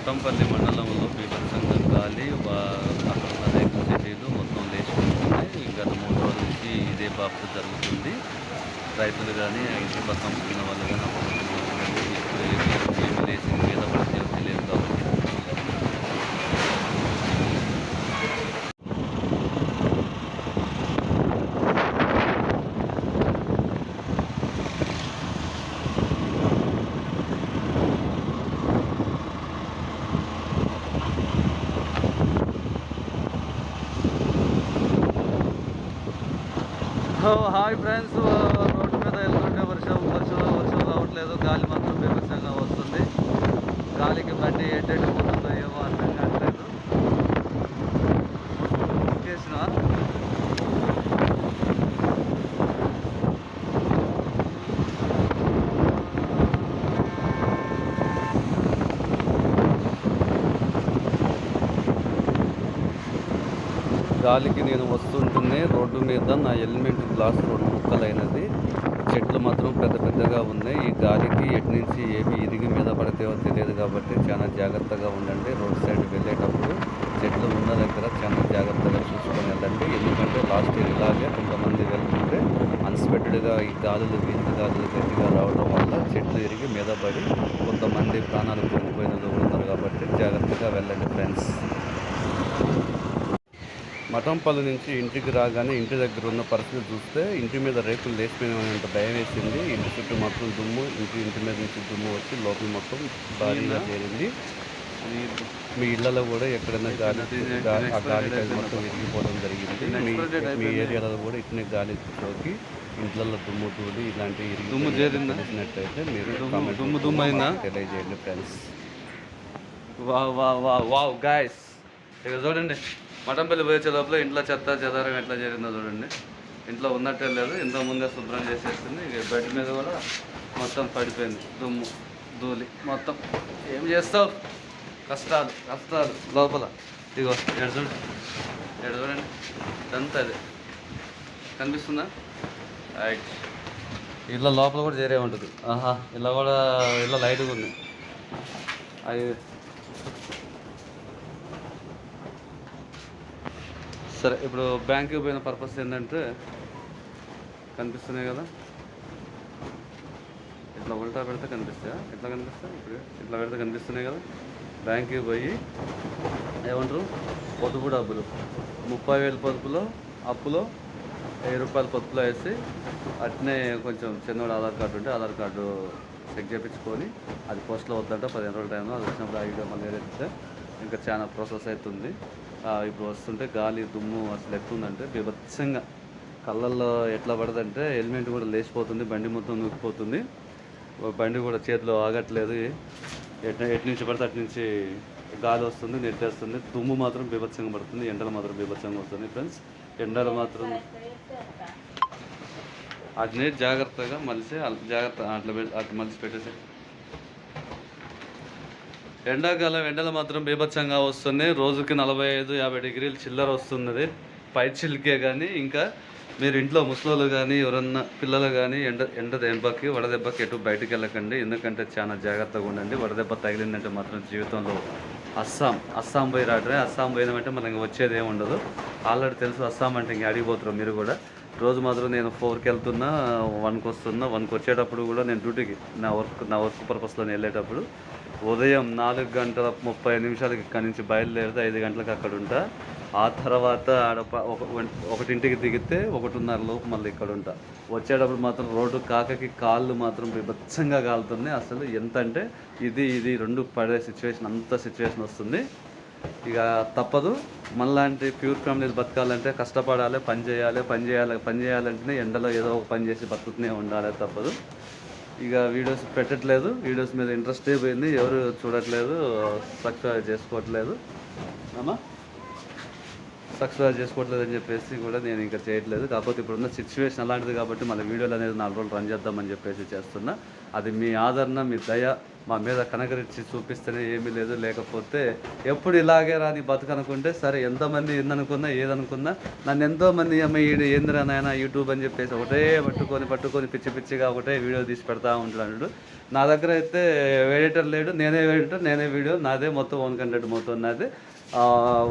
మఠంపల్లి మండలంలో బీభత్సంగా గాలి అక్కడ ఉన్న రేకుల చెట్లు మొత్తం లేచిపోతున్నాయి. గత 3 రోజుల నుంచి ఇదే బాబు జరుగుతుంది. రైతులు కానీ ఇంటి పక్కన ఉన్న వాళ్ళు కానీ అప్పుడు ఇప్పుడు ఏమి లేచి మీద పడితే తెలియదు కాబట్టి హాయ్ ఫ్రెండ్స్, రోడ్డు మీద వెళ్తుంటే వర్షం రావట్లేదు. గాలి మాత్రం బీభత్సంగా వస్తుంది. గాలికి బండి ఎడ్డెడ్డి పోతుందో ఏమో అర్థం కావట్లేదు. చేసిన గాలికి నేను వస్తుంటేనే రోడ్డు మీద నా హెల్మెట్ గ్లాస్ 2 ముక్కలైనది. చెట్లు మాత్రం పెద్దగా ఉన్నాయి. ఈ గాలికి ఎటు నుంచి ఏమి ఇరిగి మీద పడితేవో తెలియదు కాబట్టి చాలా జాగ్రత్తగా ఉండండి. రోడ్ సైడ్ వెళ్ళేటప్పుడు చెట్లు ఉన్న దగ్గర చాలా జాగ్రత్తగా చూసుకొని వెళ్ళండి. ఎందుకంటే లాస్ట్ ఇయర్ ఇలాగే కొంతమంది వెళ్తుంటే అన్ఎక్స్పెక్టెడ్గా ఈ గాలులు గట్టిగా రావడం వల్ల చెట్లు ఇరిగి మీద పడి కొంతమంది ప్రాణాలు కోల్పోయినది ఉన్నారు. కాబట్టి జాగ్రత్తగా వెళ్ళండి ఫ్రెండ్స్. మఠంపల్లి నుంచి ఇంటికి రాగానే ఇంటి దగ్గర ఉన్న పరిస్థితి చూస్తే ఇంటి మీద రేకులు లేచిపోయినంత భయం వేసింది. ఇంటి చుట్టూ మొత్తం దుమ్ము, ఇంటి మీద నుంచి దుమ్ము వచ్చి లోపల మొత్తం భారీగా చేరింది. మీ ఇళ్లలో కూడా ఎక్కడైనా ఆ గాలి మొత్తం విరిగిపోవడం జరిగింది. మీ ఏరియాలో కూడా ఇట్నే గాలి సోకి ఇంట్లలో దుమ్ము తూడి ఇలాంటి దుమ్ము చేరినట్టయితే మీరు తెలియజేయండి ఫ్రెండ్స్. వావ్ గాయ్స్, ఇక చూడండి మఠంపల్లి పోయే లోపల ఇంట్లో చెత్త చెదారం ఎట్లా జరిగిందో చూడండి. ఇంట్లో ఉన్నట్టే లేదు, ఇంత ముందే శుభ్రం చేసేస్తుంది. ఇక బెడ్ మీద కూడా మొత్తం పడిపోయింది దుమ్ము ధూళి మొత్తం. ఏం చేస్తావు, కష్టాలు లోపల. ఇగో ఎడ చూడండి ఇదంతా అది కనిపిస్తుందా? రైట్, ఇళ్ళ లోపల కూడా చేరే ఉంటుంది. ఇళ్ళ లైట్గా ఉంది. అవి సరే, ఇప్పుడు బ్యాంకుకి పోయిన పర్పస్ ఏంటంటే కనిపిస్తున్నాయి కదా, ఇట్లా ఉల్టా పెడితే కనిపిస్తాయా? ఇప్పుడు ఇట్లా పెడితే కనిపిస్తున్నాయి కదా. బ్యాంకుకి పోయి ఏమంటారు, పొదుపు డబ్బులు 30,000 పొదుపులో అప్పులో 1000 రూపాయల పొదుపులో వేసి అట్నే కొంచెం చిన్నోడు ఆధార్ కార్డు ఉంటే ఆధార్ కార్డు చెక్ చేయించుకొని అది పోస్ట్లో వద్దంట 15 రోజుల టైంలో. అది వచ్చినప్పుడు ఐడియా మళ్ళీ వేస్తే ఇంకా చాలా ప్రాసెస్ అవుతుంది. ఇప్పుడు వస్తుంటే గాలి దుమ్ము అసలు ఎక్కుందంటే బీభత్సంగా కళ్ళల్లో ఎట్లా పడదంటే హెల్మెట్ కూడా లేచిపోతుంది, బండి మొత్తం నూకిపోతుంది. బండి కూడా చేతిలో ఆగట్లేదు. ఎటు నుంచి పడితే అటు నుంచి గాలి వస్తుంది, నెట్టేస్తుంది. దుమ్ము మాత్రం బీభత్సంగా పడుతుంది, ఎండలు మాత్రం బీభత్సంగా వస్తుంది ఫ్రెండ్స్. ఎండలు మాత్రం అది జాగ్రత్తగా మలిసి అట్లా మలిసి పెట్టేసి. ఎండాకాలం ఎండలు మాత్రం బీభత్సంగా వస్తున్నాయి. రోజుకి 45-50 డిగ్రీలు చిల్లర వస్తున్నది పై చిల్కే. కానీ ఇంకా మీరు ఇంట్లో ముసలోళ్ళు కానీ ఎవరన్నా పిల్లలు కానీ ఎండ దెబ్బకి వడదెబ్బకి ఎటు బయటికి వెళ్ళకండి. ఎందుకంటే చాలా జాగ్రత్తగా ఉండండి. వడదెబ్బ తగిలిందంటే మాత్రం జీవితంలో అస్సాం పోయి రావడమే. అస్సాం పోయినామంటే మనకి వచ్చేది ఏమి ఉండదు. ఆల్రెడీ తెలుసు అస్సాం అంటే ఇంక అడిగిపోతున్నారు మీరు కూడా. రోజు మాత్రం నేను 4కి వెళ్తున్నా, 1కి వస్తున్నా. 1కి వచ్చేటప్పుడు కూడా నేను డ్యూటీకి నా వర్క్ పర్పస్లో వెళ్ళేటప్పుడు ఉదయం 4:30 ఇక్కడి నుంచి బయలుదేరితే 5 గంటలకు అక్కడ ఉంటా. ఆ తర్వాత ఆడ 1ంటికి దిగితే 1:30 లోపు మళ్ళీ ఇక్కడ ఉంటా. వచ్చేటప్పుడు మాత్రం రోడ్డు కాకకి కాళ్ళు మాత్రం బీభత్సంగా కాలుతున్నాయి. అసలు ఎంత అంటే ఇది 2 పడే సిచ్యువేషన్, అంత సిచ్యువేషన్ వస్తుంది. ఇక తప్పదు. మనలాంటి ప్యూర్ ఫ్యామిలీలు బతకాలంటే కష్టపడాలి, పని చేయాలంటేనే ఎండలో ఏదో ఒక పని చేసి బతుకుతూనే ఉండాలి, తప్పదు. ఇక వీడియోస్ పెట్టట్లేదు, వీడియోస్ మీద ఇంట్రెస్టే పోయింది. ఎవరు చూడట్లేదు, సబ్స్క్రైబ్ చేసుకోవట్లేదు. అమ్మా సబ్స్క్రైబ్ చేసుకోవట్లేదు అని చెప్పేసి కూడా నేను ఇంకా చేయట్లేదు. కాకపోతే ఇప్పుడున్న సిచ్యువేషన్ అలాంటిది కాబట్టి మళ్ళీ వీడియోలు అనేది 4 రోజులు రన్ చేద్దామని చెప్పేసి చేస్తున్నా. అది మీ ఆదరణ, మీ దయ మా మీద కనకరించి చూపిస్తేనే ఏమీ లేదు. లేకపోతే ఎప్పుడు ఇలాగే రాని బతుకనుకుంటే సరే, ఎంతమంది ఏందనుకున్నా ఏదనుకున్నా నన్ను ఎంతోమంది అమ్మ ఏందిరా నాయన యూట్యూబ్ అని చెప్పేసి ఒకటే పట్టుకొని పిచ్చి పిచ్చిగా ఒకటే వీడియో తీసి పెడతా ఉంటాడు. నా దగ్గర అయితే ఎడిటర్ లేడు, నేనే ఎడిటర్, నేనే వీడియో, నాదే మొత్తం ఓన్ కంటెంట్ మొత్తం నాదే.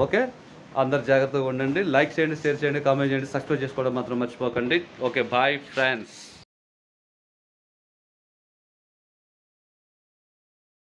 ఓకే, అందరు జాగ్రత్తగా ఉండండి. లైక్ చేయండి, షేర్ చేయండి, కామెంట్ చేయండి, సబ్స్క్రైబ్ చేసుకోవడం మాత్రం మర్చిపోకండి. Okay, bye friends.